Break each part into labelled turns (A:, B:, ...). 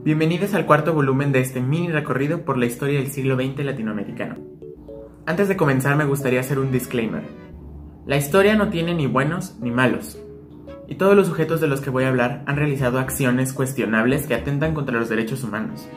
A: Bienvenidos al cuarto volumen de este mini recorrido por la historia del siglo XX latinoamericano. Antes de comenzar me gustaría hacer un disclaimer. La historia no tiene ni buenos ni malos, y todos los sujetos de los que voy a hablar han realizado acciones cuestionables que atentan contra los derechos humanos,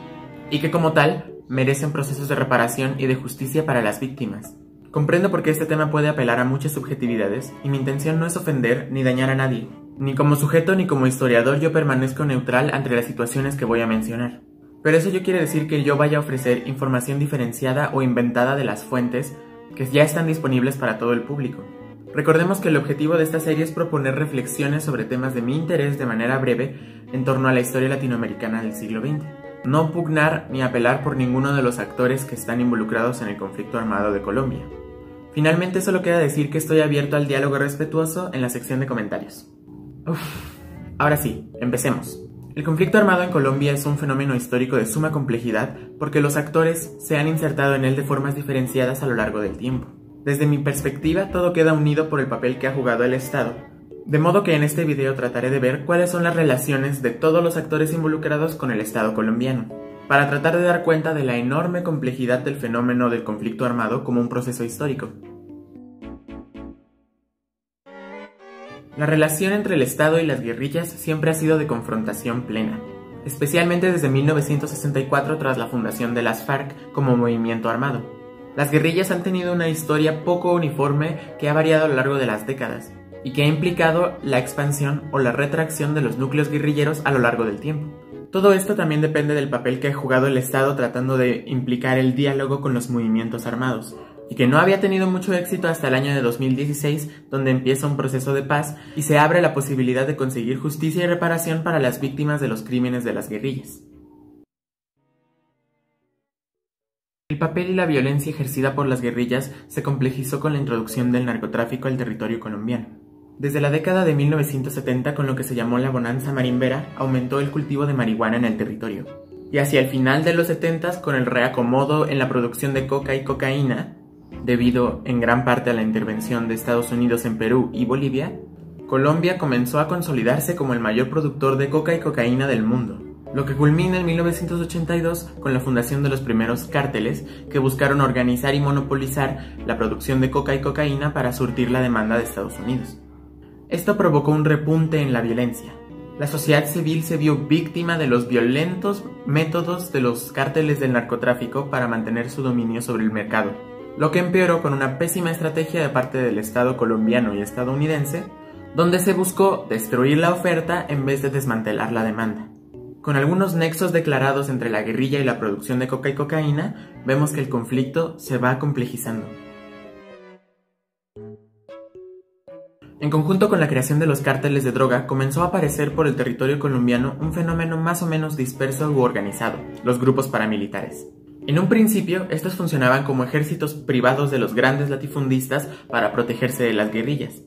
A: y que como tal merecen procesos de reparación y de justicia para las víctimas. Comprendo por qué este tema puede apelar a muchas subjetividades, y mi intención no es ofender ni dañar a nadie. Ni como sujeto ni como historiador yo permanezco neutral ante las situaciones que voy a mencionar. Pero eso no quiere decir que yo vaya a ofrecer información diferenciada o inventada de las fuentes que ya están disponibles para todo el público. Recordemos que el objetivo de esta serie es proponer reflexiones sobre temas de mi interés de manera breve en torno a la historia latinoamericana del siglo XX. No pugnar ni apelar por ninguno de los actores que están involucrados en el conflicto armado de Colombia. Finalmente solo queda decir que estoy abierto al diálogo respetuoso en la sección de comentarios. Ahora sí, empecemos. El conflicto armado en Colombia es un fenómeno histórico de suma complejidad porque los actores se han insertado en él de formas diferenciadas a lo largo del tiempo. Desde mi perspectiva, todo queda unido por el papel que ha jugado el Estado, de modo que en este video trataré de ver cuáles son las relaciones de todos los actores involucrados con el Estado colombiano, para tratar de dar cuenta de la enorme complejidad del fenómeno del conflicto armado como un proceso histórico. La relación entre el Estado y las guerrillas siempre ha sido de confrontación plena, especialmente desde 1964 tras la fundación de las FARC como movimiento armado. Las guerrillas han tenido una historia poco uniforme que ha variado a lo largo de las décadas, y que ha implicado la expansión o la retracción de los núcleos guerrilleros a lo largo del tiempo. Todo esto también depende del papel que ha jugado el Estado tratando de implicar el diálogo con los movimientos armados, y que no había tenido mucho éxito hasta el año de 2016, donde empieza un proceso de paz y se abre la posibilidad de conseguir justicia y reparación para las víctimas de los crímenes de las guerrillas. El papel y la violencia ejercida por las guerrillas se complejizó con la introducción del narcotráfico al territorio colombiano. Desde la década de 1970, con lo que se llamó la bonanza marimbera, aumentó el cultivo de marihuana en el territorio. Y hacia el final de los 70s, con el reacomodo en la producción de coca y cocaína, debido en gran parte a la intervención de Estados Unidos en Perú y Bolivia, Colombia comenzó a consolidarse como el mayor productor de coca y cocaína del mundo, lo que culmina en 1982 con la fundación de los primeros cárteles que buscaron organizar y monopolizar la producción de coca y cocaína para surtir la demanda de Estados Unidos. Esto provocó un repunte en la violencia. La sociedad civil se vio víctima de los violentos métodos de los cárteles del narcotráfico para mantener su dominio sobre el mercado, lo que empeoró con una pésima estrategia de parte del Estado colombiano y estadounidense, donde se buscó destruir la oferta en vez de desmantelar la demanda. Con algunos nexos declarados entre la guerrilla y la producción de coca y cocaína, vemos que el conflicto se va complejizando. En conjunto con la creación de los cárteles de droga, comenzó a aparecer por el territorio colombiano un fenómeno más o menos disperso u organizado, los grupos paramilitares. En un principio, estos funcionaban como ejércitos privados de los grandes latifundistas para protegerse de las guerrillas.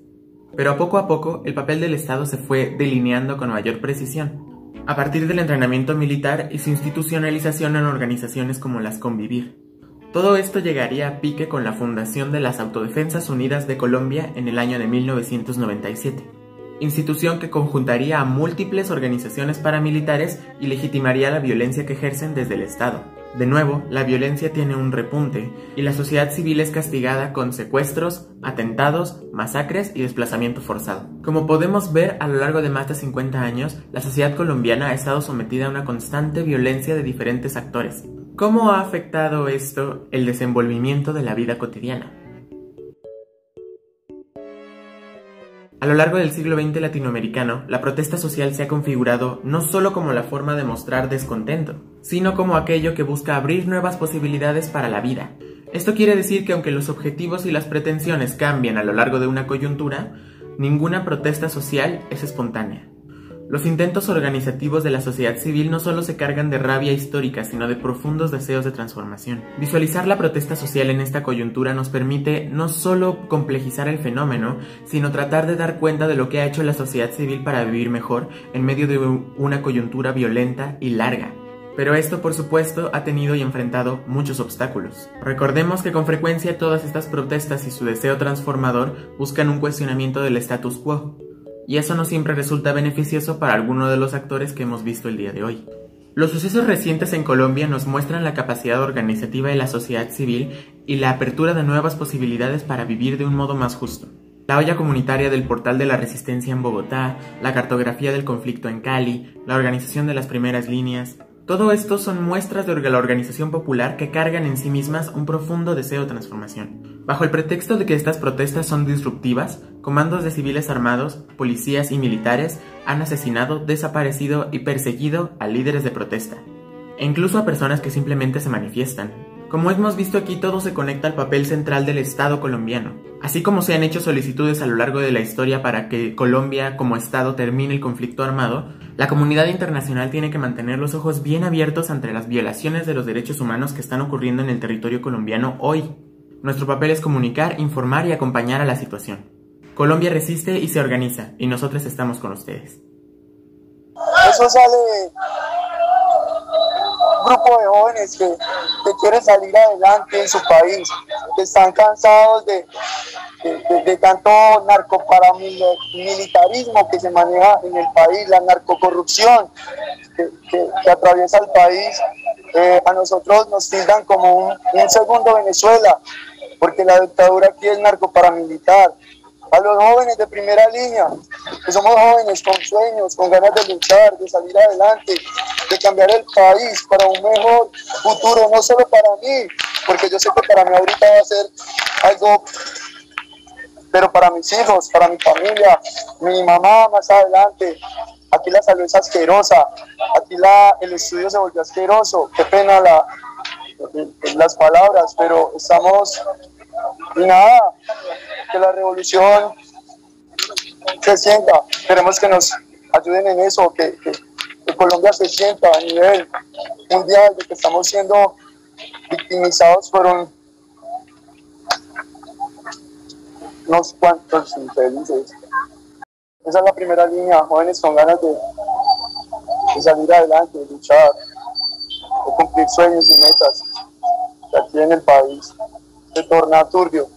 A: Pero poco a poco, el papel del Estado se fue delineando con mayor precisión, a partir del entrenamiento militar y su institucionalización en organizaciones como las Convivir. Todo esto llegaría a pique con la fundación de las Autodefensas Unidas de Colombia en el año de 1997, institución que conjuntaría a múltiples organizaciones paramilitares y legitimaría la violencia que ejercen desde el Estado. De nuevo, la violencia tiene un repunte y la sociedad civil es castigada con secuestros, atentados, masacres y desplazamiento forzado. Como podemos ver, a lo largo de más de 50 años, la sociedad colombiana ha estado sometida a una constante violencia de diferentes actores. ¿Cómo ha afectado esto el desenvolvimiento de la vida cotidiana? A lo largo del siglo XX latinoamericano, la protesta social se ha configurado no solo como la forma de mostrar descontento, sino como aquello que busca abrir nuevas posibilidades para la vida. Esto quiere decir que aunque los objetivos y las pretensiones cambian a lo largo de una coyuntura, ninguna protesta social es espontánea. Los intentos organizativos de la sociedad civil no solo se cargan de rabia histórica, sino de profundos deseos de transformación. Visualizar la protesta social en esta coyuntura nos permite no solo complejizar el fenómeno, sino tratar de dar cuenta de lo que ha hecho la sociedad civil para vivir mejor en medio de una coyuntura violenta y larga. Pero esto, por supuesto, ha tenido y enfrentado muchos obstáculos. Recordemos que con frecuencia todas estas protestas y su deseo transformador buscan un cuestionamiento del status quo, y eso no siempre resulta beneficioso para alguno de los actores que hemos visto el día de hoy. Los sucesos recientes en Colombia nos muestran la capacidad organizativa de la sociedad civil y la apertura de nuevas posibilidades para vivir de un modo más justo. La olla comunitaria del Portal de la Resistencia en Bogotá, la cartografía del conflicto en Cali, la organización de las primeras líneas, todo esto son muestras de la organización popular que cargan en sí mismas un profundo deseo de transformación. Bajo el pretexto de que estas protestas son disruptivas, comandos de civiles armados, policías y militares han asesinado, desaparecido y perseguido a líderes de protesta, e incluso a personas que simplemente se manifiestan. Como hemos visto aquí, todo se conecta al papel central del Estado colombiano. Así como se han hecho solicitudes a lo largo de la historia para que Colombia como Estado termine el conflicto armado, la comunidad internacional tiene que mantener los ojos bien abiertos ante las violaciones de los derechos humanos que están ocurriendo en el territorio colombiano hoy. Nuestro papel es comunicar, informar y acompañar a la situación. Colombia resiste y se organiza, y nosotros estamos con ustedes.
B: Eso sale un grupo de jóvenes que quieren salir adelante en su país, que están cansados de tanto narcoparamilitarismo que se maneja en el país, la narcocorrupción que atraviesa el país. A nosotros nos tildan como un segundo Venezuela, porque la dictadura aquí es narcoparamilitar. A los jóvenes de primera línea, que somos jóvenes con sueños, con ganas de luchar, de salir adelante, de cambiar el país para un mejor futuro, no solo para mí, porque yo sé que para mí ahorita va a ser algo, pero para mis hijos, para mi familia, mi mamá más adelante. Aquí la salud es asquerosa, aquí el estudio se volvió asqueroso, qué pena las palabras, pero estamos, y nada, que la revolución se sienta. Queremos que nos ayuden en eso, que Colombia se sienta a nivel mundial de que estamos siendo victimizados por unos cuantos infelices. Esa es la primera línea, jóvenes con ganas de salir adelante, de luchar, de cumplir sueños y metas, que aquí en el país se torna turbio.